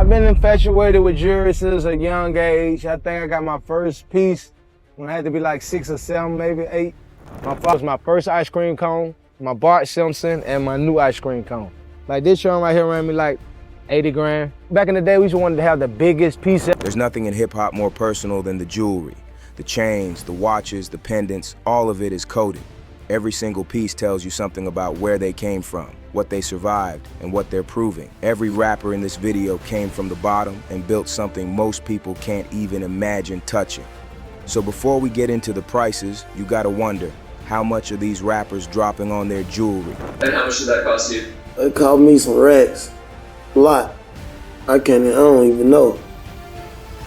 I've been infatuated with jewelry since a young age. I think I got my first piece when I had to be like 6 or 7, maybe 8. My father was my first ice cream cone, my Bart Simpson, and my new ice cream cone. Like this one right here ran me like 80 grand. Back in the day, we just wanted to have the biggest piece. There's nothing in hip-hop more personal than the jewelry. The chains, the watches, the pendants, all of it is coded. Every single piece tells you something about where they came from, what they survived, and what they're proving. Every rapper in this video came from the bottom and built something most people can't even imagine touching. So before we get into the prices, you gotta wonder, how much are these rappers dropping on their jewelry? And how much did that cost you? It cost me some racks. A lot. I don't even know.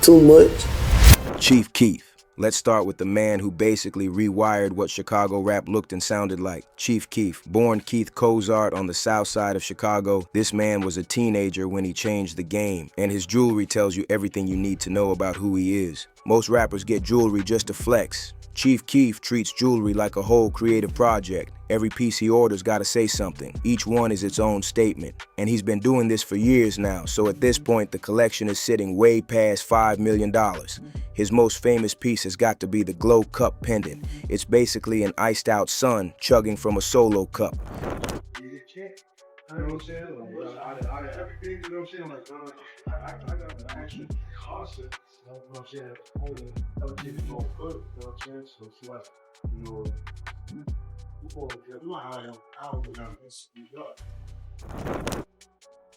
Too much. Chief Keef. Let's start with the man who basically rewired what Chicago rap looked and sounded like. Chief Keef, born Keith Cozart on the south side of Chicago, this man was a teenager when he changed the game, and his jewelry tells you everything you need to know about who he is. Most rappers get jewelry just to flex. Chief Keef treats jewelry like a whole creative project. Every piece he orders gotta say something. Each one is its own statement. And he's been doing this for years now, so at this point the collection is sitting way past $5 million. His most famous piece has got to be the Glow Cup pendant. It's basically an iced out sun chugging from a solo cup.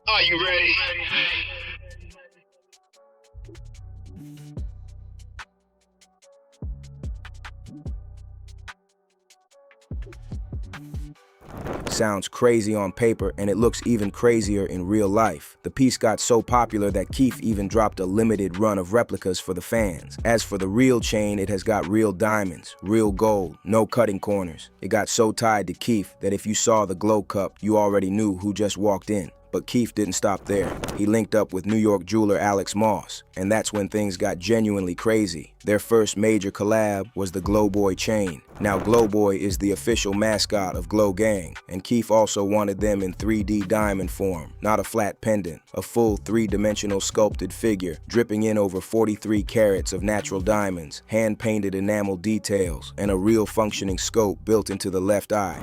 Are you ready? Sounds crazy on paper, and it looks even crazier in real life. The piece got so popular that Keef even dropped a limited run of replicas for the fans. As for the real chain, it has got real diamonds, real gold, no cutting corners. It got so tied to Keef that if you saw the Glow Cup, you already knew who just walked in. But Keef didn't stop there. He linked up with New York jeweler Alex Moss, and that's when things got genuinely crazy. Their first major collab was the Glowboy chain. Now Glowboy is the official mascot of Glow Gang, and Keef also wanted them in 3D diamond form, not a flat pendant, a full 3-dimensional sculpted figure, dripping in over 43 carats of natural diamonds, hand-painted enamel details, and a real functioning scope built into the left eye.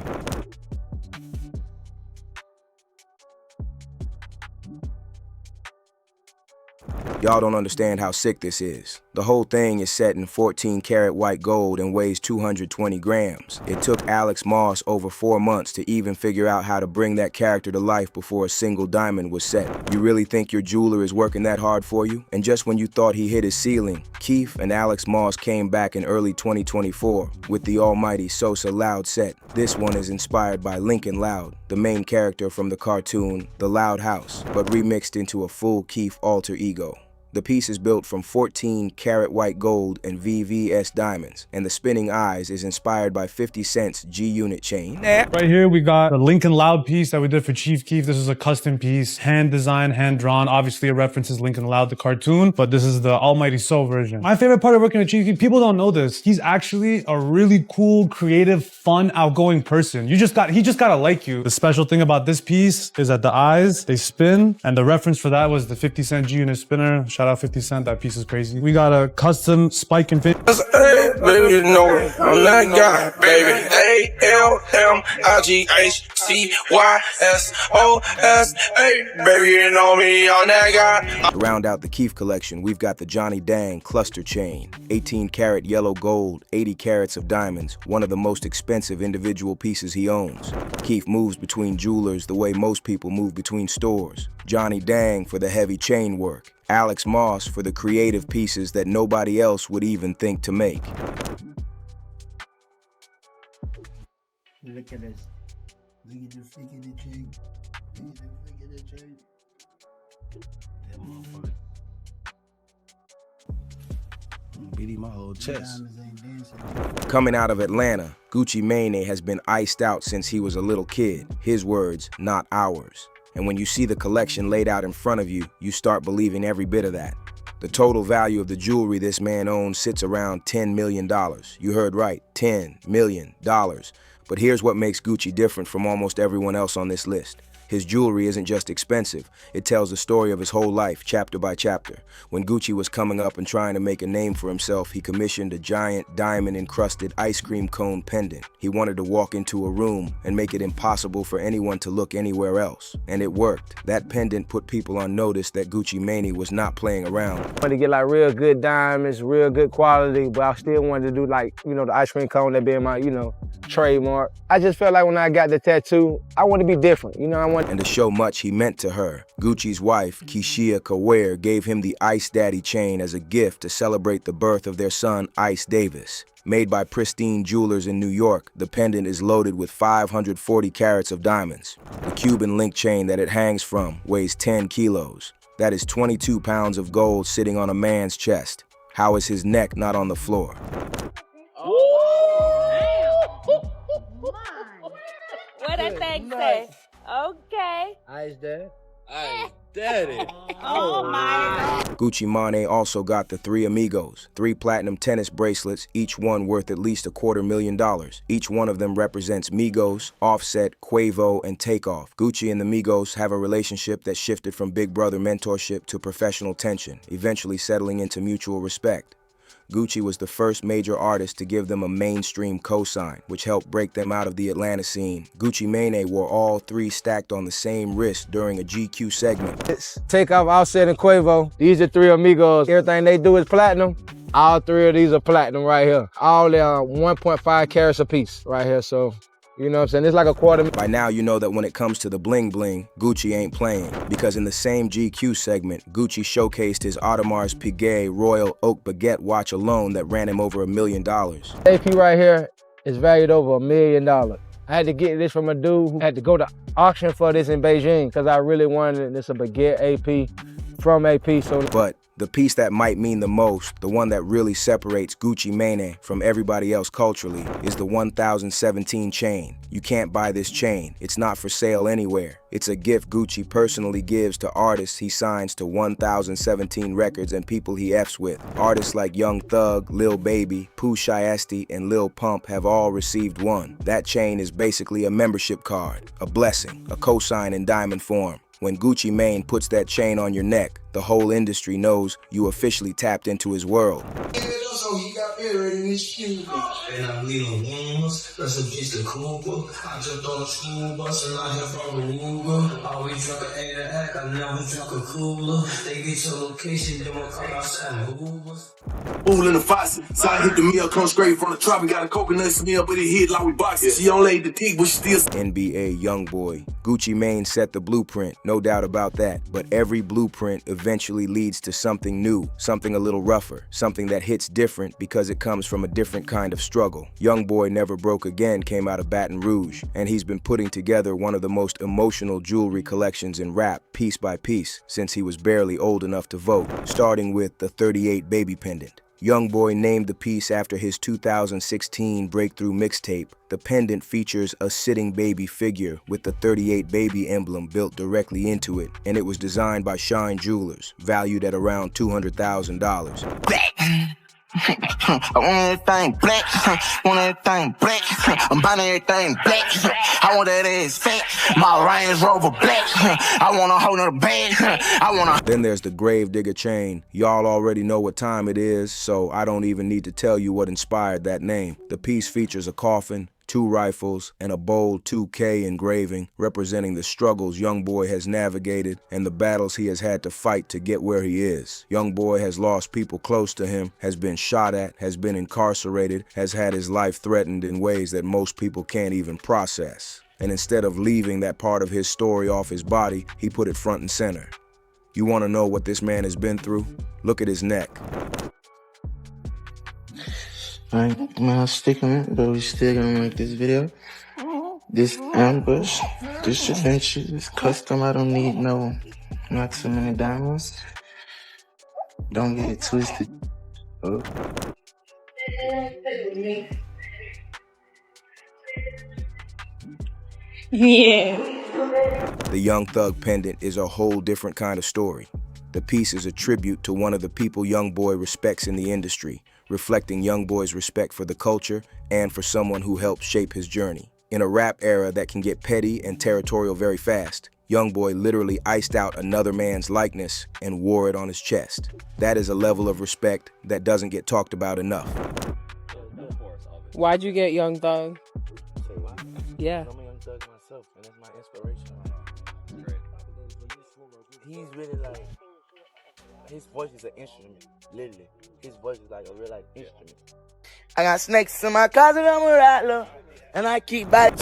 Y'all don't understand how sick this is. The whole thing is set in 14-karat white gold and weighs 220 grams. It took Alex Moss over 4 months to even figure out how to bring that character to life before a single diamond was set. You really think your jeweler is working that hard for you? And just when you thought he hit his ceiling, Keef and Alex Moss came back in early 2024 with the almighty Sosa Loud set. This one is inspired by Lincoln Loud, the main character from the cartoon The Loud House, but remixed into a full Keef alter ego. The piece is built from 14-karat white gold and VVS diamonds, and the spinning eyes is inspired by 50 Cent's G-Unit chain. Right here we got a Lincoln Loud piece that we did for Chief Keef. This is a custom piece, hand designed, hand drawn. Obviously it references Lincoln Loud, the cartoon, but this is the Almighty So version. My favorite part of working with Chief Keef, people don't know this, he's actually a really cool, creative, fun, outgoing person. He just gotta like you. The special thing about this piece is that the eyes, they spin, and the reference for that was the 50 Cent G-Unit spinner. Shout out 50 Cent, that piece is crazy. We got a custom spike and fin. Hey, baby, you know me. I'm that guy, baby. ALMIGHCYSOS. Hey, baby, you know me. I'm that guy. To round out the Keef collection, we've got the Johnny Dang cluster chain. 18-karat yellow gold, 80 carats of diamonds, one of the most expensive individual pieces he owns. Keef moves between jewelers the way most people move between stores. Johnny Dang for the heavy chain work. Alex Moss for the creative pieces that nobody else would even think to make. Look at this. Look at the freak of the chain. Look at the freak of the chain. That motherfucker. I'm beating my whole chest. Coming out of Atlanta, Gucci Mane has been iced out since he was a little kid. His words, not ours. And when you see the collection laid out in front of you, you start believing every bit of that. The total value of the jewelry this man owns sits around $10 million. You heard right, $10 million. But here's what makes Gucci different from almost everyone else on this list. His jewelry isn't just expensive, it tells the story of his whole life, chapter by chapter. When Gucci was coming up and trying to make a name for himself, he commissioned a giant diamond-encrusted ice cream cone pendant. He wanted to walk into a room and make it impossible for anyone to look anywhere else. And it worked. That pendant put people on notice that Gucci Mane was not playing around. I wanted to get like real good diamonds, real good quality, but I still wanted to do like, you know, the ice cream cone, that being my, you know, trademark. I just felt like when I got the tattoo, I want to be different, you know, And to show much he meant to her, Gucci's wife, Keishia Kaware, gave him the Ice Daddy chain as a gift to celebrate the birth of their son, Ice Davis. Made by Pristine Jewelers in New York, the pendant is loaded with 540 carats of diamonds. The Cuban link chain that it hangs from weighs 10 kilos. That is 22 pounds of gold sitting on a man's chest. How is his neck not on the floor? What that thing say? Okay. Ice Dad. Ice Daddy. Oh my. Gucci Mane also got the 3 Amigos, 3 platinum tennis bracelets, each one worth at least $250,000. Each one of them represents Migos, Offset, Quavo, and Takeoff. Gucci and the Migos have a relationship that shifted from big brother mentorship to professional tension, eventually settling into mutual respect. Gucci was the first major artist to give them a mainstream cosign, which helped break them out of the Atlanta scene. Gucci Mane wore all 3 stacked on the same wrist during a GQ segment. It's Takeoff, Offset, and Quavo. These are 3 Amigos. Everything they do is platinum. All 3 of these are platinum right here. All 1.5 carats a piece right here, so you know what I'm saying? It's like a quarter. By now, you know that when it comes to the bling bling, Gucci ain't playing. Because in the same GQ segment, Gucci showcased his Audemars Piguet Royal Oak Baguette watch alone that ran him over $1 million. AP right here is valued over $1 million. I had to get this from a dude who had to go to auction for this in Beijing because I really wanted this a Baguette AP from AP. But the piece that might mean the most, the one that really separates Gucci Mane from everybody else culturally, is the 1017 chain. You can't buy this chain. It's not for sale anywhere. It's a gift Gucci personally gives to artists he signs to 1017 records and people he F's with. Artists like Young Thug, Lil Baby, Pooh Shiesty, and Lil Pump have all received one. That chain is basically a membership card, a blessing, a cosign in diamond form. When Gucci Mane puts that chain on your neck, the whole industry knows you officially tapped into his world. So he got better in his shoes. And I'm Lil Ones, that's a bitch the Cooper. I jumped on a school bus and I have from an Uber. Always drunk an 8 act, I never drunk a cooler. They get your location, then we'll call outside Ubers. Ooh, in the foxy. So I hit the meal, come straight from the trop. We got a coconut smell, but it hit like we boxing. She only ate the dick, but she still. NBA YoungBoy. Gucci Mane set the blueprint, no doubt about that. But every blueprint eventually leads to something new, something a little rougher, something that hits different because it comes from a different kind of struggle. YoungBoy Never Broke Again came out of Baton Rouge, and he's been putting together one of the most emotional jewelry collections in rap, piece by piece, since he was barely old enough to vote, starting with the 38 Baby pendant. YoungBoy named the piece after his 2016 breakthrough mixtape. The pendant features a sitting baby figure with the 38 Baby emblem built directly into it, and it was designed by Shine Jewelers, valued at around $200,000. I want everything black, want everything black. I'm buying everything black. I want that ass fat, my Range Rover black. I want a whole nother bag. Then there's the Grave Digger chain. Y'all already know what time it is, so I don't even need to tell you what inspired that name. The piece features a coffin, 2 rifles, and a bold 2K engraving representing the struggles YoungBoy has navigated and the battles he has had to fight to get where he is. YoungBoy has lost people close to him, has been shot at, has been incarcerated, has had his life threatened in ways that most people can't even process. And instead of leaving that part of his story off his body, he put it front and center. You want to know what this man has been through? Look at his neck. Alright, man, stick on it, but we still gonna make this video. This ambush, this adventure, this custom, I don't need not so many diamonds. Don't get it twisted. Oh. Yeah. The Young Thug pendant is a whole different kind of story. The piece is a tribute to one of the people YoungBoy respects in the industry, reflecting YoungBoy's respect for the culture and for someone who helped shape his journey. In a rap era that can get petty and territorial very fast, YoungBoy literally iced out another man's likeness and wore it on his chest. That is a level of respect that doesn't get talked about enough. Why'd you get Young Thug? Yeah. I'm a Young Thug myself, and that's my inspiration. He's really like, his voice is an instrument, literally. His voice is like a real life instrument. I got snakes in my closet, I'm a rattler. And I keep back.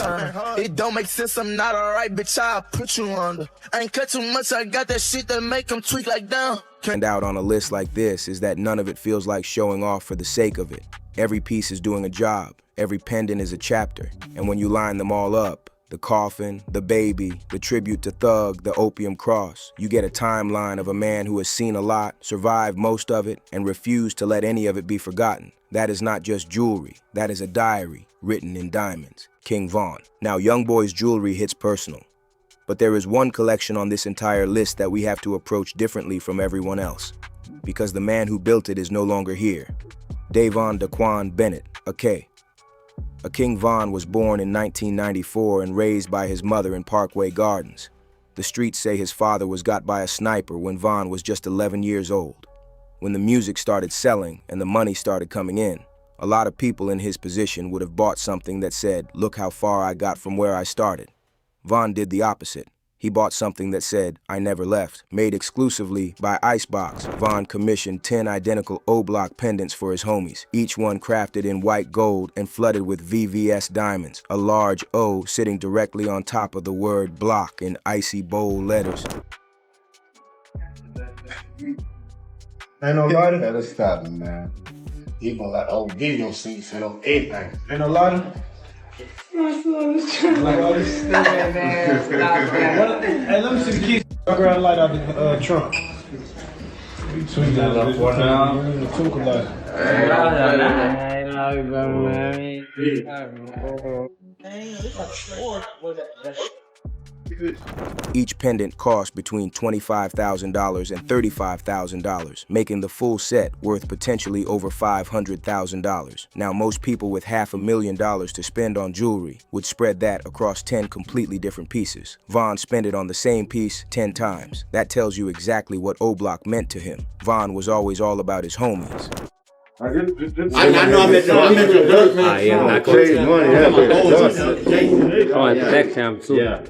It don't make sense, I'm not alright, bitch, I'll put you under. I ain't cut too much, I got that shit that make them tweak like down. And out on a list like this is that none of it feels like showing off for the sake of it. Every piece is doing a job, every pendant is a chapter, and when you line them all up, the coffin, the baby, the tribute to Thug, the opium cross, you get a timeline of a man who has seen a lot, survived most of it, and refused to let any of it be forgotten. That is not just jewelry, that is a diary written in diamonds. King Von. Now, YoungBoy's jewelry hits personal, but there is one collection on this entire list that we have to approach differently from everyone else, because the man who built it is no longer here. Davon Daquan Bennett, a K. A King Von was born in 1994 and raised by his mother in Parkway Gardens. The streets say his father was got by a sniper when Von was just 11 years old. When the music started selling and the money started coming in, a lot of people in his position would have bought something that said, "Look how far I got from where I started." Von did the opposite. He bought something that said, "I never left." Made exclusively by Icebox, Von commissioned 10 identical O-block pendants for his homies, each one crafted in white gold and flooded with VVS diamonds, a large O sitting directly on top of the word block in icy bold letters. Ain't no lighter? Gotta stop him, man. He gonna like old video scenes and on everything. Ain't no lighter? Hey, let me see the keys. I'll grab a light out the trunk. Swing that up for now. The twinkle light. Each pendant cost between $25,000 and $35,000, making the full set worth potentially over $500,000. Now, most people with $500,000 to spend on jewelry would spread that across 10 completely different pieces. Von spent it on the same piece 10 times. That tells you exactly what O-Block meant to him. Von was always all about his homies. I know I met the Durk, man. Yeah, not crazy money. next time too. Yeah.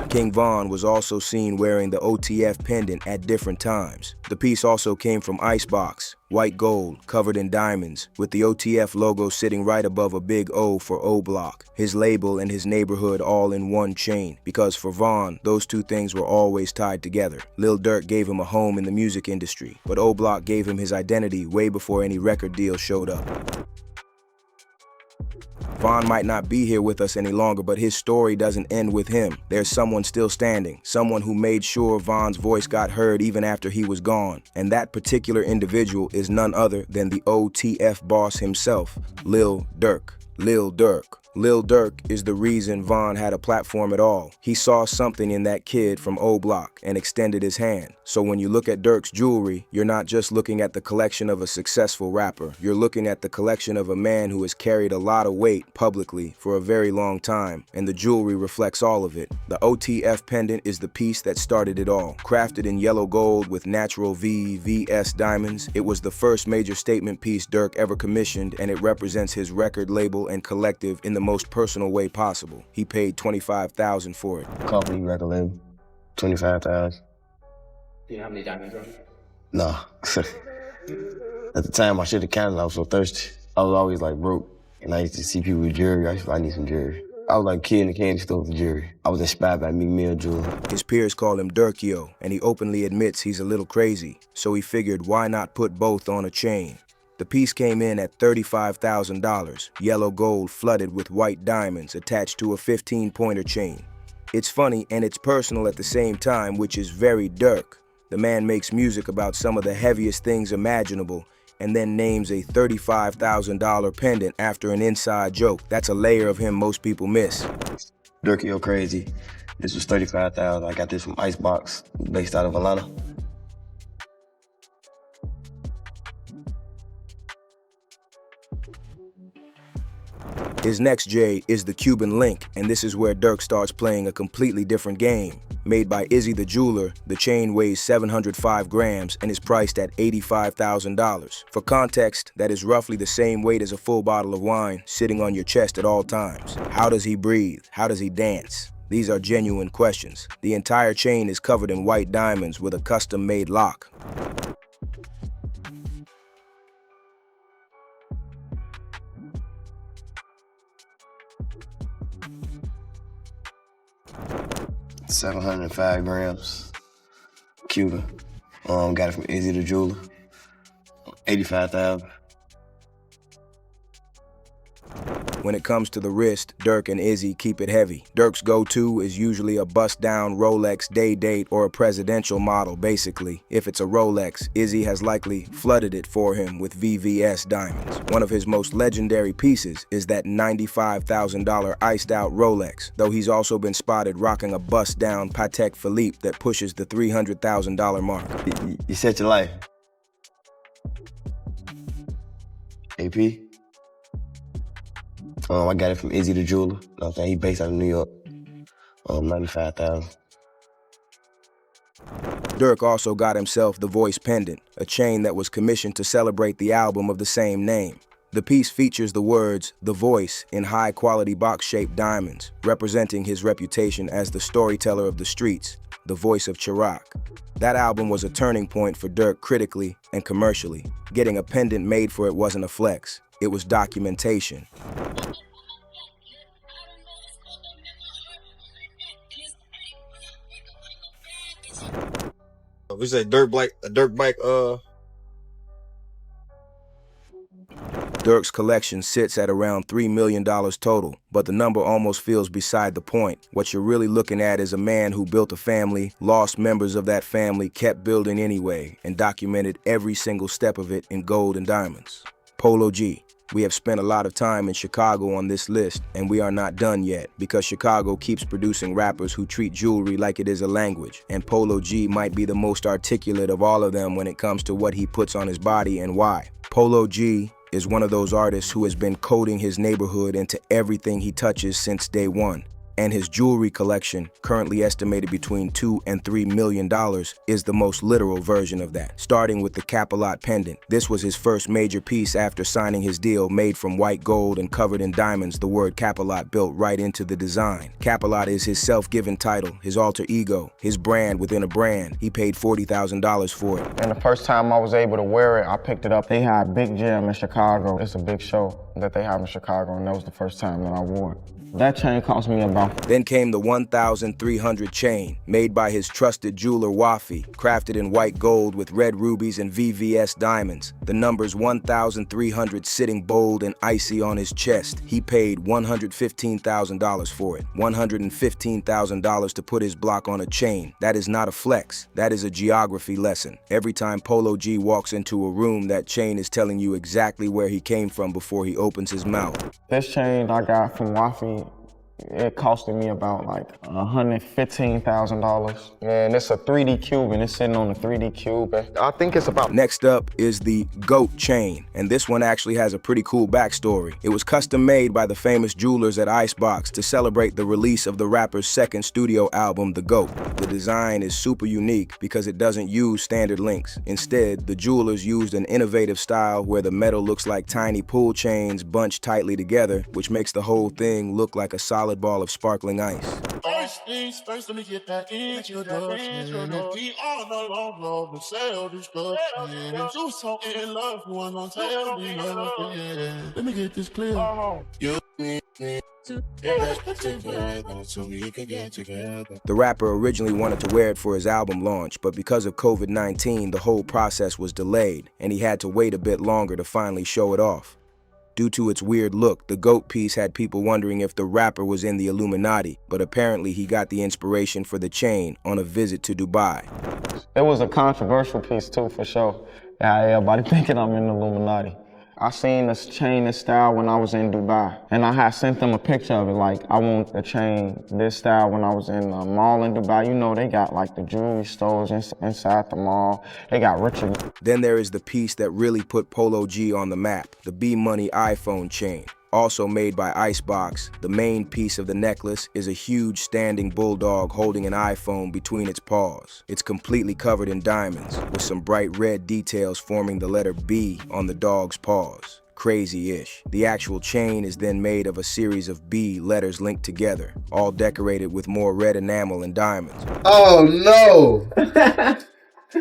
King Von was also seen wearing the OTF pendant at different times. The piece also came from Icebox, white gold, covered in diamonds, with the OTF logo sitting right above a big O for O-Block, his label and his neighborhood all in one chain, because for Von, those two things were always tied together. Lil Durk gave him a home in the music industry, but O-Block gave him his identity way before any record deal showed up. Von might not be here with us any longer, but his story doesn't end with him. There's someone still standing, someone who made sure Von's voice got heard even after he was gone. And that particular individual is none other than the OTF boss himself, Lil Durk. Lil Durk. Lil Durk is the reason Von had a platform at all. He saw something in that kid from O-Block and extended his hand. So when you look at Durk's jewelry, you're not just looking at the collection of a successful rapper. You're looking at the collection of a man who has carried a lot of weight publicly for a very long time, and the jewelry reflects all of it. The OTF pendant is the piece that started it all. Crafted in yellow gold with natural VVS diamonds, it was the first major statement piece Durk ever commissioned, and it represents his record label and collective in the most personal way possible. He paid $25,000 for it. Company record label, $25,000. Do you know how many diamonds are? No. At the time, I should have counted. I was so thirsty. I was always like broke, and I used to see people with jewelry. I used to like, I need some jewelry. I was like a kid in the candy store with jewelry. I was inspired by Meek Mill jewelry. His peers call him Durkio, and he openly admits he's a little crazy. So he figured, why not put both on a chain? The piece came in at $35,000, yellow gold flooded with white diamonds attached to a 15-pointer chain. It's funny and it's personal at the same time, which is very Durk. The man makes music about some of the heaviest things imaginable and then names a $35,000 pendant after an inside joke. That's a layer of him most people miss. Durkio crazy. This was $35,000. I got this from Icebox, based out of Atlanta. His next J is the Cuban link, and this is where Durk starts playing a completely different game. Made by Izzy the jeweler, the chain weighs 705 grams and is priced at $85,000. For context, that is roughly the same weight as a full bottle of wine sitting on your chest at all times. How does he breathe? How does he dance? These are genuine questions. The entire chain is covered in white diamonds with a custom-made lock. $705 grams. Cuban. Got it from Izzy the jeweler. 85,000. When it comes to the wrist, Durk and Izzy keep it heavy. Durk's go-to is usually a bust-down Rolex day date or a presidential model, basically. If it's a Rolex, Izzy has likely flooded it for him with VVS diamonds. One of his most legendary pieces is that $95,000 iced-out Rolex, though he's also been spotted rocking a bust-down Patek Philippe that pushes the $300,000 mark. You set your life. AP? I got it from Izzy the jeweler. He based out of New York. 95,000. Durk also got himself the Voice pendant, a chain that was commissioned to celebrate the album of the same name. The piece features the words "The Voice" in high-quality box-shaped diamonds, representing his reputation as the storyteller of the streets, the voice of Chirac. That album was a turning point for Durk critically and commercially. Getting a pendant made for it wasn't a flex. It was documentation. We say Durk Black. Durk's collection sits at around $3 million total, but the number almost feels beside the point. What you're really looking at is a man who built a family, lost members of that family, kept building anyway, and documented every single step of it in gold and diamonds. Polo G. We have spent a lot of time in Chicago on this list, and we are not done yet, because Chicago keeps producing rappers who treat jewelry like it is a language, and Polo G might be the most articulate of all of them when it comes to what he puts on his body and why. Polo G is one of those artists who has been coding his neighborhood into everything he touches since day one. And his jewelry collection, currently estimated between $2 and $3 million, is the most literal version of that. Starting with the Capilot pendant. This was his first major piece after signing his deal, made from white gold and covered in diamonds, the word Capilot built right into the design. Capilot is his self-given title, his alter ego, his brand within a brand. He paid $40,000 for it. And the first time I was able to wear it, I picked it up. They had a big gym in Chicago. It's a big show that they have in Chicago, and that was the first time that I wore it. That chain cost me about... Then came the 1,300 chain, made by his trusted jeweler Wafi, crafted in white gold with red rubies and VVS diamonds. The numbers 1,300 sitting bold and icy on his chest. He paid $115,000 for it. $115,000 to put his block on a chain. That is not a flex. That is a geography lesson. Every time Polo G walks into a room, that chain is telling you exactly where he came from before he opens his mouth. This chain I got from Wafi, it costed me about like $115,000. And it's a 3D cube, and it's sitting on a 3D cube. I think it's about... Next up is the GOAT chain, and this one actually has a pretty cool backstory. It was custom made by the famous jewelers at Icebox to celebrate the release of the rapper's second studio album, The GOAT. The design is super unique because it doesn't use standard links. Instead, the jewelers used an innovative style where the metal looks like tiny pull chains bunched tightly together, which makes the whole thing look like a solid ball of sparkling ice. First things first, let me get that introduction. We all know love to sell this stuff. You so in love, who I'm gonna tell me love. Let me get this clear. You so we can get together. The rapper originally wanted to wear it for his album launch, but because of COVID-19, the whole process was delayed, and he had to wait a bit longer to finally show it off. Due to its weird look, the GOAT piece had people wondering if the rapper was in the Illuminati, but apparently he got the inspiration for the chain on a visit to Dubai. It was a controversial piece too, for sure. Yeah, everybody thinking I'm in the Illuminati. I seen this chain, this style when I was in Dubai, and I had sent them a picture of it, like, I want a chain, this style when I was in the mall in Dubai. You know, they got like the jewelry stores inside the mall. They got Richard. Then there is the piece that really put Polo G on the map, the B-Money iPhone chain. Also made by Icebox, the main piece of the necklace is a huge standing bulldog holding an iPhone between its paws. It's completely covered in diamonds, with some bright red details forming the letter B on the dog's paws. Crazy-ish. The actual chain is then made of a series of B letters linked together, all decorated with more red enamel and diamonds. Oh no!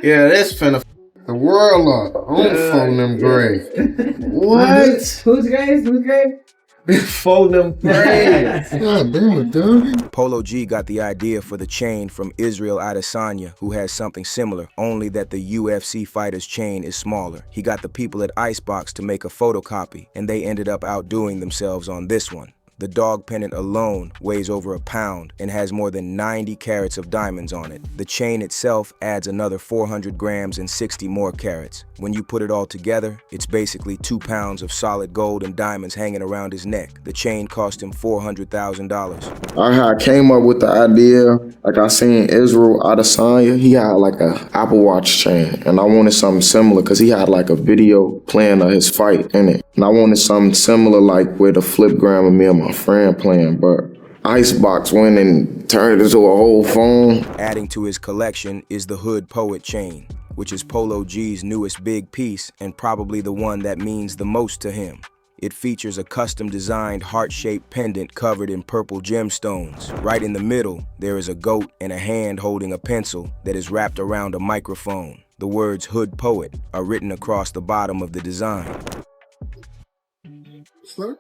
Yeah, that's finna f the world up. I'm folding them braids. What? Who's grave? Who's grave? Fold them braids. God damn it, dude. Polo G got the idea for the chain from Israel Adesanya, who has something similar, only that the UFC fighter's chain is smaller. He got the people at Icebox to make a photocopy, and they ended up outdoing themselves on this one. The dog pendant alone weighs over a pound and has more than 90 carats of diamonds on it. The chain itself adds another 400 grams and 60 more carats. When you put it all together, it's basically 2 pounds of solid gold and diamonds hanging around his neck. The chain cost him $400,000. I came up with the idea, like I seen Israel Adesanya, he had like a Apple Watch chain, and I wanted something similar because he had like a video playing of his fight in it. And I wanted something similar like with a flipgram of me and my friend playing, but Icebox went and turned it into a whole phone. Adding to his collection is the Hood Poet chain, which is Polo G's newest big piece and probably the one that means the most to him. It features a custom-designed heart-shaped pendant covered in purple gemstones. Right in the middle, there is a goat and a hand holding a pencil that is wrapped around a microphone. The words Hood Poet are written across the bottom of the design. Sir?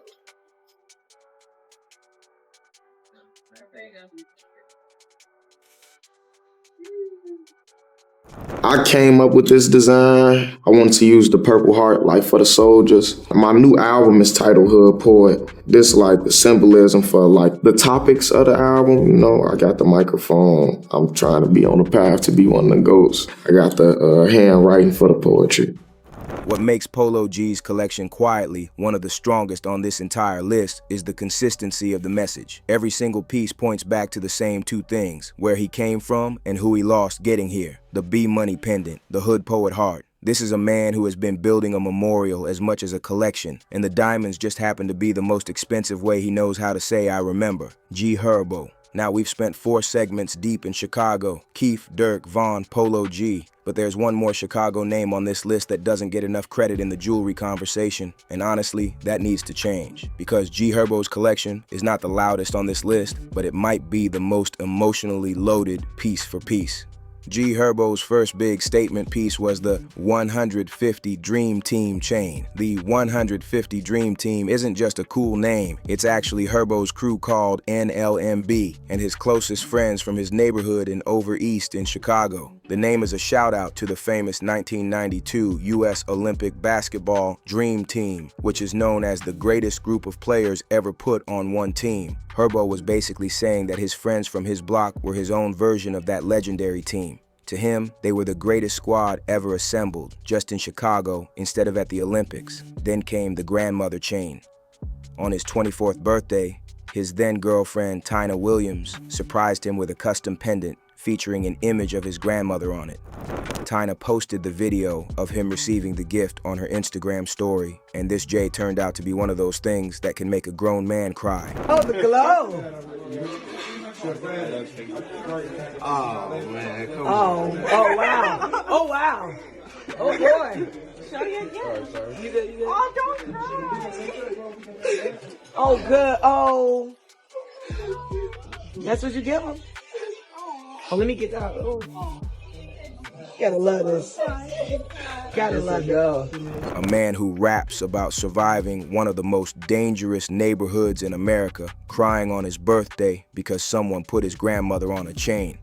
I came up with this design. I wanted to use the purple heart like for the soldiers. My new album is titled Hood Poet. This like the symbolism for like the topics of the album. You know, I got the microphone. I'm trying to be on the path to be one of the goats. I got the handwriting for the poetry. What makes Polo G's collection quietly one of the strongest on this entire list is the consistency of the message. Every single piece points back to the same two things: where he came from and who he lost getting here. The B Money pendant, the Hood Poet heart. This is a man who has been building a memorial as much as a collection, and the diamonds just happen to be the most expensive way he knows how to say I remember. G Herbo. Now we've spent 4 segments deep in Chicago. Keef, Durk, Von, Polo G. But there's one more Chicago name on this list that doesn't get enough credit in the jewelry conversation, and honestly, that needs to change. Because G Herbo's collection is not the loudest on this list, but it might be the most emotionally loaded piece for piece. G Herbo's first big statement piece was the 150 Dream Team chain. The 150 Dream Team isn't just a cool name, it's actually Herbo's crew called NLMB and his closest friends from his neighborhood in Over East in Chicago. The name is a shout out to the famous 1992 U.S. Olympic basketball Dream Team, which is known as the greatest group of players ever put on one team. Herbo was basically saying that his friends from his block were his own version of that legendary team. To him, they were the greatest squad ever assembled, just in Chicago instead of at the Olympics. Then came the grandmother chain. On his 24th birthday, his then-girlfriend Tina Williams surprised him with a custom pendant featuring an image of his grandmother on it. Tina posted the video of him receiving the gift on her Instagram story, and this J turned out to be one of those things that can make a grown man cry. Oh, the glow! Oh, man, come on. Oh, wow. Oh, wow. Oh, boy. Show you again. Sorry. You good, you good? Oh, don't cry. Oh, good. Oh. That's what you give him? Oh, let me get that. Oh. Gotta love this. Gotta love it. A man who raps about surviving one of the most dangerous neighborhoods in America, crying on his birthday because someone put his grandmother on a chain.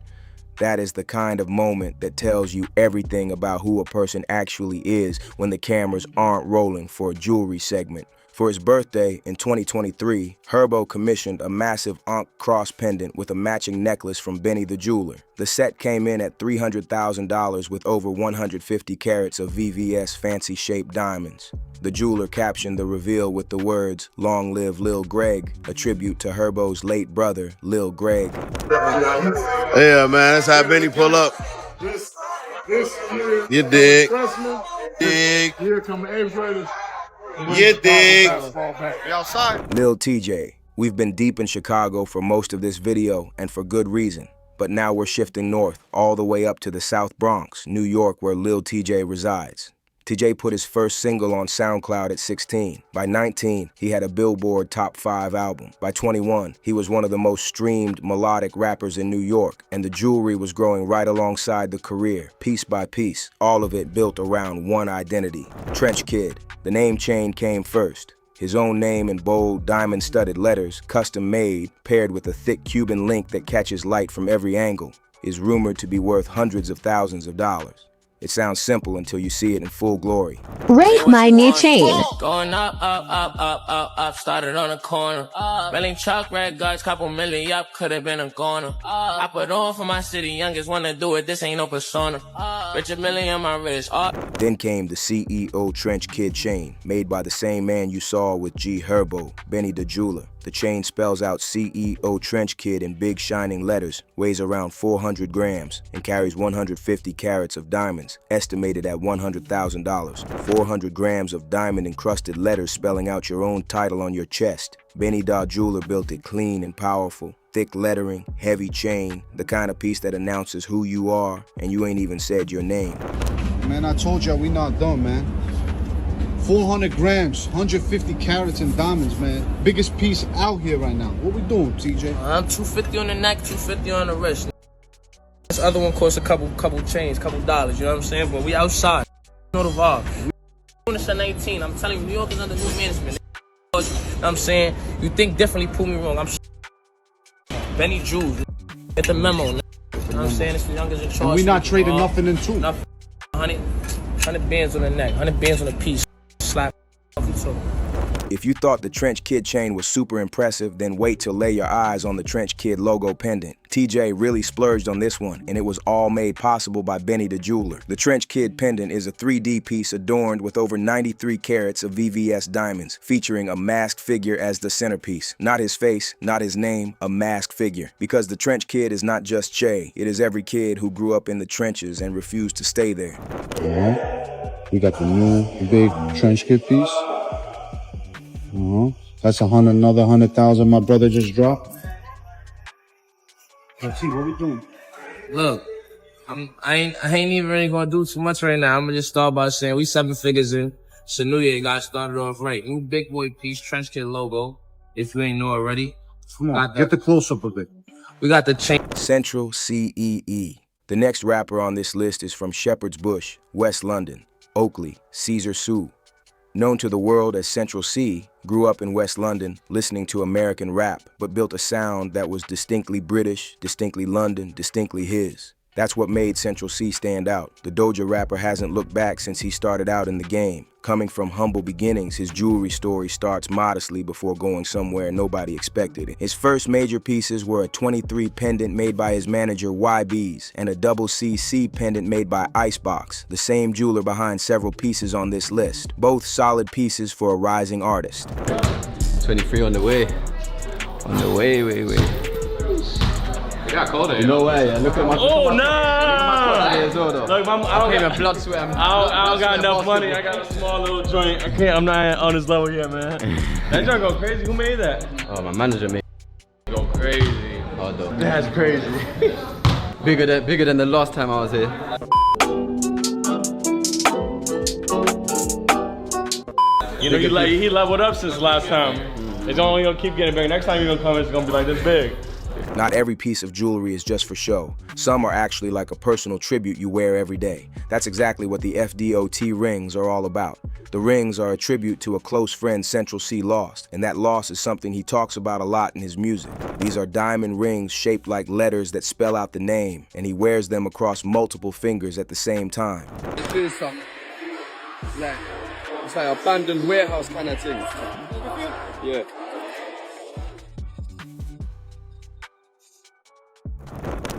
That is the kind of moment that tells you everything about who a person actually is when the cameras aren't rolling for a jewelry segment. For his birthday in 2023, Herbo commissioned a massive Ankh cross pendant with a matching necklace from Benny the Jeweler. The set came in at $300,000 with over 150 carats of VVS fancy-shaped diamonds. The jeweler captioned the reveal with the words, "Long live Lil Greg," a tribute to Herbo's late brother, Lil Greg. Yeah, man, that's how Benny pull up. This year, You dig? freshman, Dig. here come 8th graders. You dig? We outside. Lil Tjay. We've been deep in Chicago for most of this video, and for good reason. But now we're shifting north, all the way up to the South Bronx, New York, where Lil Tjay resides. Tjay put his first single on SoundCloud at 16. By 19, he had a Billboard Top 5 album. By 21, he was one of the most streamed melodic rappers in New York, and the jewelry was growing right alongside the career, piece by piece, all of it built around one identity. Trench Kid. The name chain came first. His own name in bold, diamond-studded letters, custom-made, paired with a thick Cuban link that catches light from every angle, is rumored to be worth hundreds of thousands of dollars. It sounds simple until you see it in full glory. Rate my new chain. Going up, started on a corner. Belling truck, red guards, couple million up, could've been a goner. I put on for my city, youngest wanna do it, this ain't no persona. Richard Million on my wrist. Then came the CEO Trench Kid chain, made by the same man you saw with G Herbo, Benny the Jeweler. The chain spells out CEO Trench Kid in big shining letters, weighs around 400 grams, and carries 150 carats of diamonds, estimated at $100,000. 400 grams of diamond-encrusted letters spelling out your own title on your chest. Benny the Jeweler built it clean and powerful. Thick lettering, heavy chain, the kind of piece that announces who you are, and you ain't even said your name. Man, I told y'all we not done, man. 400 grams, 150 carats in diamonds, man. Biggest piece out here right now. What we doing, TJ? I'm 250 on the neck, 250 on the wrist. This other one costs a couple chains, couple dollars, you know what I'm saying? But we outside. You know the vibe. We doing this at 19. I'm telling you, New York is under new management. You know what I'm saying? You think differently, prove me wrong. I'm Benny Jews. Get the memo. You know what I'm saying? It's the youngest in charge. And we not trading nothing in two. 100 bands on the neck, 100 bands on the piece. Slap. If you thought the Trench Kid chain was super impressive, then wait till lay your eyes on the Trench Kid logo pendant. Tjay really splurged on this one, and it was all made possible by Benny the Jeweler. The Trench Kid pendant is a 3D piece adorned with over 93 carats of VVS diamonds, featuring a masked figure as the centerpiece. Not his face, not his name, a masked figure. Because the Trench Kid is not just Jay, it is every kid who grew up in the trenches and refused to stay there. We got the new big Trench Kid piece. That's another 100,000 my brother just dropped. Let's see what we doing. Look, I ain't even really gonna do too much right now. I'm gonna just start by saying we 7 figures in. So New Year got started off right. New big boy piece, Trench Kid logo. If you ain't know already. Come on, get the close-up of it. We got the chain. Central CEE. The next rapper on this list is from Shepherd's Bush, West London. Oakley, Caesar Sue. Known to the world as Central C, grew up in West London listening to American rap, but built a sound that was distinctly British, distinctly London, distinctly his. That's what made Central C stand out. The Doja rapper hasn't looked back since he started out in the game. Coming from humble beginnings, his jewelry story starts modestly before going somewhere nobody expected. His first major pieces were a 23 pendant made by his manager YB's and a double CC pendant made by Icebox, the same jeweler behind several pieces on this list. Both solid pieces for a rising artist. 23 on the way. On the way. It got colder. No way. Look at my. Oh nah! Look, I don't even blood sweat. I don't got enough money. I got a small little joint. I'm not on this level yet, man. That joint go crazy. Who made that? Oh, my manager made. Go crazy. Oh, though. That's crazy. bigger than the last time I was here. You know, he leveled up since last time. It's only gonna keep getting bigger. Next time you're gonna come, it's gonna be like this big. Not every piece of jewelry is just for show. Some are actually like a personal tribute you wear every day. That's exactly what the FDOT rings are all about. The rings are a tribute to a close friend Central C lost, and that loss is something he talks about a lot in his music. These are diamond rings shaped like letters that spell out the name, and he wears them across multiple fingers at the same time. It's like an abandoned warehouse kind of thing. Yeah.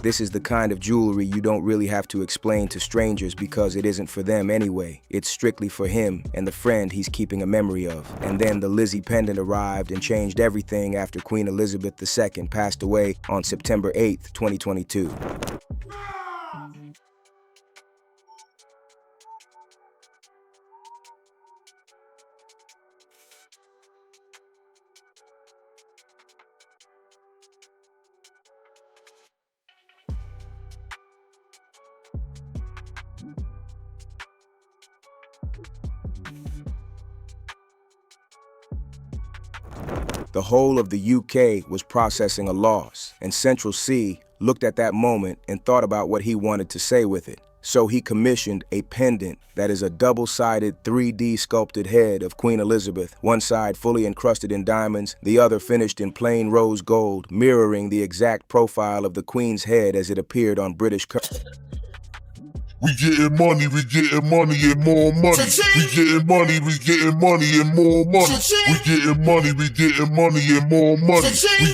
This is the kind of jewelry you don't really have to explain to strangers because it isn't for them anyway. It's strictly for him and the friend he's keeping a memory of. And then the Lizzie pendant arrived and changed everything after Queen Elizabeth II passed away on September 8th, 2022. The whole of the UK was processing a loss, and Central C looked at that moment and thought about what he wanted to say with it. So he commissioned a pendant that is a double-sided 3D sculpted head of Queen Elizabeth, one side fully encrusted in diamonds, the other finished in plain rose gold, mirroring the exact profile of the Queen's head as it appeared on British We getting money and more money. We getting money and more money. We getting money and more money. We getting money and more money. We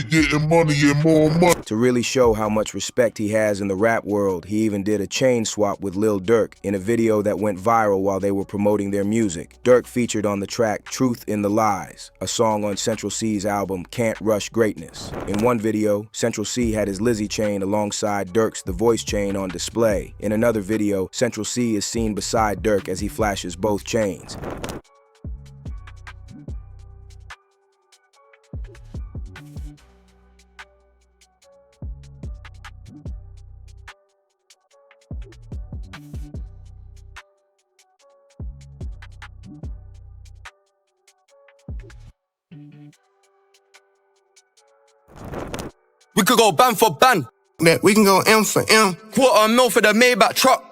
getting money and more money. To really show how much respect he has in the rap world, he even did a chain swap with Lil Durk in a video that went viral while they were promoting their music. Durk featured on the track Truth in the Lies, a song on Central C's album Can't Rush Greatness. In one video, Central C had his Lizzie chain alongside Durk's The Voice chain on display. In another video, Central C is seen beside Durk as he flashes both chains. We could go band for band. We can go M for M. $250,000 for the Maybach truck.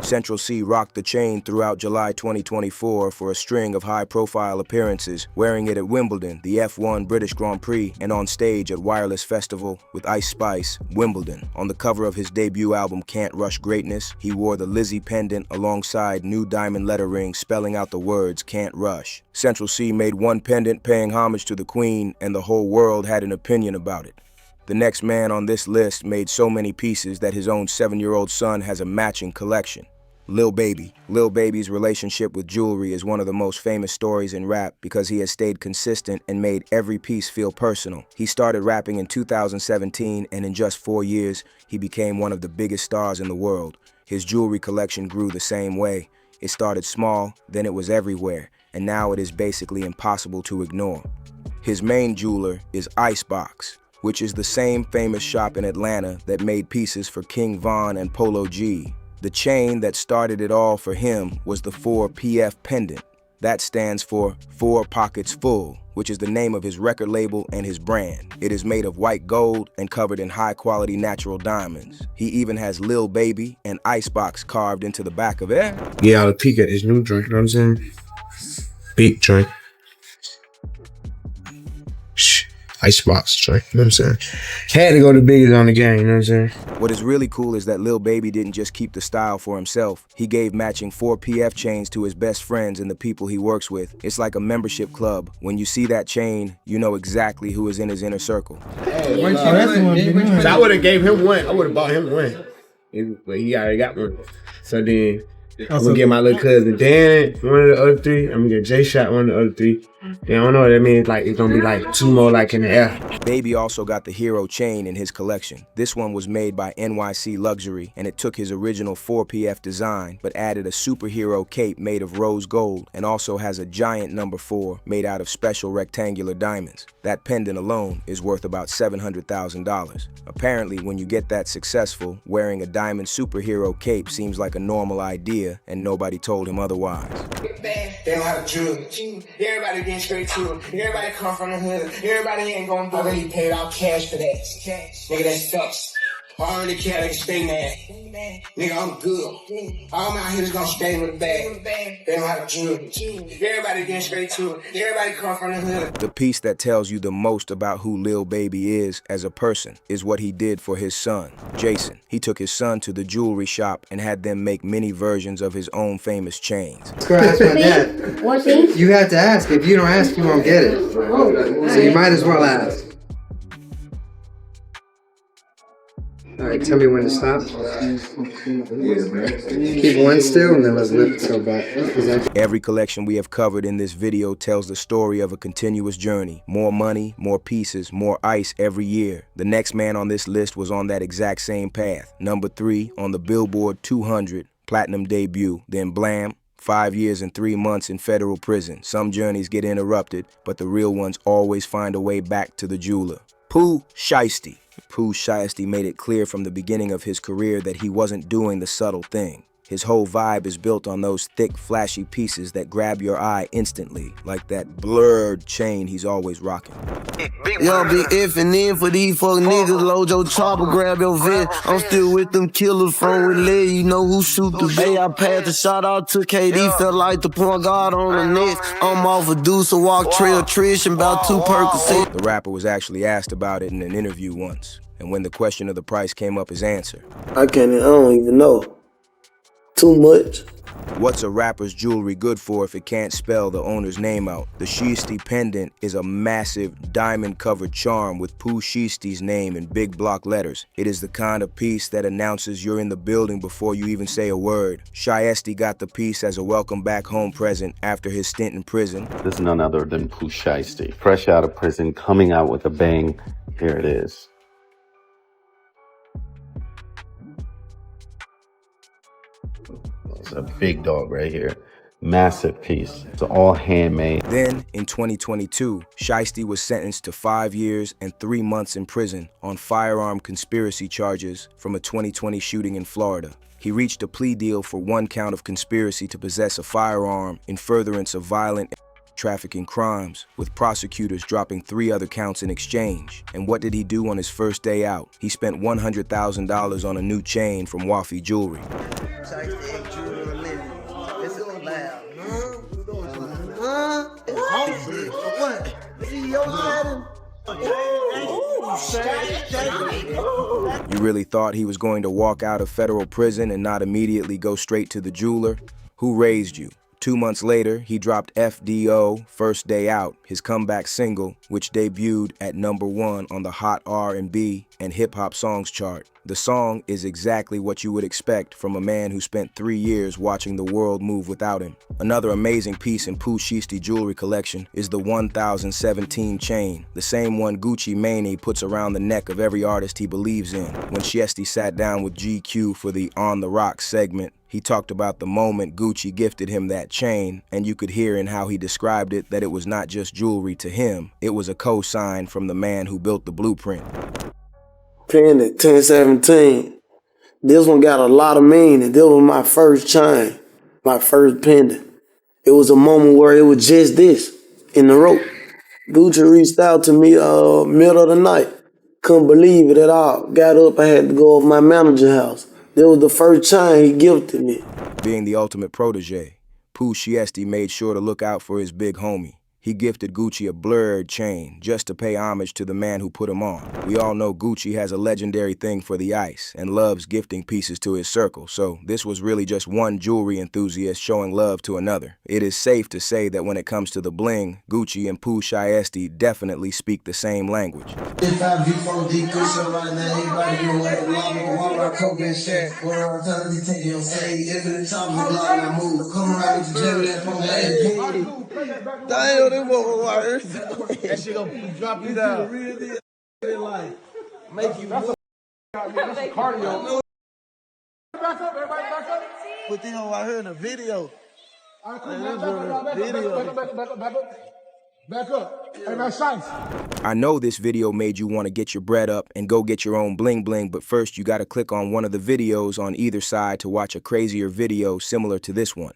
Central C rocked the chain throughout July 2024 for a string of high-profile appearances, wearing it at Wimbledon, the F1 British Grand Prix, and on stage at Wireless Festival with Ice Spice, Wimbledon. On the cover of his debut album Can't Rush Greatness, he wore the Lizzie pendant alongside new diamond lettering spelling out the words Can't Rush. Central C made one pendant paying homage to the Queen, and the whole world had an opinion about it. The next man on this list made so many pieces that his own 7-year-old son has a matching collection. Lil Baby. Lil Baby's relationship with jewelry is one of the most famous stories in rap because he has stayed consistent and made every piece feel personal. He started rapping in 2017, and in just 4 years, he became one of the biggest stars in the world. His jewelry collection grew the same way. It started small, then it was everywhere, and now it is basically impossible to ignore. His main jeweler is Icebox, which is the same famous shop in Atlanta that made pieces for King Von and Polo G. The chain that started it all for him was the 4PF pendant. That stands for 4 Pockets Full, which is the name of his record label and his brand. It is made of white gold and covered in high-quality natural diamonds. He even has Lil Baby and Icebox carved into the back of it. Yeah, I'll peek at his new joint, you know what I'm saying? Beat joint. Icebox joint, you know what I'm saying? Had to go the biggest on the game, you know what I'm saying? What is really cool is that Lil Baby didn't just keep the style for himself. He gave matching 4PF chains to his best friends and the people he works with. It's like a membership club. When you see that chain, you know exactly who is in his inner circle. Hey, so I would have gave him one. I would have bought him one. But he already got one. So then I'm gonna get my little cousin Dan one of the other 3. I'm gonna get J-Shot one of the other 3. Then I don't know what that means. Like it's gonna be like 2 more like in the air. Baby also got the Hero chain in his collection. This one was made by NYC Luxury, and it took his original 4PF design, but added a superhero cape made of rose gold, and also has a giant number 4 made out of special rectangular diamonds. That pendant alone is worth about $700,000. Apparently, when you get that successful, wearing a diamond superhero cape seems like a normal idea, and nobody told him otherwise. They don't have a jewelry. Everybody getting straight to it. Everybody come from the hood. Everybody ain't gonna do it. I already paid out cash for that. Nigga, that sucks. Already carry stay mad. Nigga, I'm good. All my hitters gonna stay with the bag. They don't have a jewelry. Everybody getting straight to it. Everybody come from the hood. The piece that tells you the most about who Lil Baby is as a person is what he did for his son, Jason. He took his son to the jewelry shop and had them make mini versions of his own famous chains. Go ask my dad. What thing? You have to ask. If you don't ask, you won't get it. So you might as well ask. All right, tell me when to stop. Keep one still and then let's lift it go back. Every collection we have covered in this video tells the story of a continuous journey. More money, more pieces, more ice every year. The next man on this list was on that exact same path. Number 3 on the Billboard 200 Platinum debut, then blam, 5 years and 3 months in federal prison. Some journeys get interrupted, but the real ones always find a way back to the jeweler. Pooh Shiesty. Pooh Shiesty made it clear from the beginning of his career that he wasn't doing the subtle thing. His whole vibe is built on those thick, flashy pieces that grab your eye instantly, like that blurred chain he's always rocking. Y'all be effing in for these fuck niggas. Load your chopper, grab your vet. I'm still with them killers from with leg. You know who shoot the bay. I passed the shot out to KD. Felt like the point guard on the net. I'm off a deuce, a walk trail, Trish, and about 2 Percocet. The rapper was actually asked about it in an interview once, and when the question of the price came up, his answer: I don't even know. Too much. What's a rapper's jewelry good for if it can't spell the owner's name out? The Shiesty pendant is a massive diamond-covered charm with Pooh Shiesty's name in big block letters. It is the kind of piece that announces you're in the building before you even say a word. Shiesty got the piece as a welcome back home present after his stint in prison. This is none other than Pooh Shiesty. Fresh out of prison, coming out with a bang. Here it is. It's a big dog right here. Massive piece. It's all handmade. Then, in 2022, Shiesty was sentenced to 5 years and 3 months in prison on firearm conspiracy charges from a 2020 shooting in Florida. He reached a plea deal for 1 count of conspiracy to possess a firearm in furtherance of violent trafficking crimes, with prosecutors dropping 3 other counts in exchange. And what did he do on his first day out? He spent $100,000 on a new chain from Wafi Jewellery. You really thought he was going to walk out of federal prison and not immediately go straight to the jeweler? Who raised you? 2 months later, he dropped FDO, First Day Out, his comeback single, which debuted at #1 on the Hot R&B and Hip Hop Songs chart. The song is exactly what you would expect from a man who spent 3 years watching the world move without him. Another amazing piece in Pooh Shiesty jewelry collection is the 1017 chain, the same one Gucci Mane puts around the neck of every artist he believes in. When Shiesty sat down with GQ for the On the Rock segment, he talked about the moment Gucci gifted him that chain, and you could hear in how he described it that it was not just jewelry to him, it was a cosign from the man who built the blueprint. Pendant 1017. This one got a lot of meaning. This was my first chain, my first pendant. It was a moment where it was just this in the rope. Gucci reached out to me middle of the night. Couldn't believe it at all. Got up, I had to go over my manager's house. This was the first chain he gifted me. Being the ultimate protege, Pooh Shiesty made sure to look out for his big homie. He gifted Gucci a blurred chain just to pay homage to the man who put him on. We all know Gucci has a legendary thing for the ice and loves gifting pieces to his circle, so this was really just one jewelry enthusiast showing love to another. It is safe to say that when it comes to the bling, Gucci and Pooh Shiesty definitely speak the same language. That shit gonna drop you down. Make you move. That's a cardio. Back up, everybody back up. Put them out here in the video. All right, cool. Back up. Hey, that's nice. I know this video made you want to get your bread up and go get your own bling bling, but first you gotta click on one of the videos on either side to watch a crazier video similar to this one.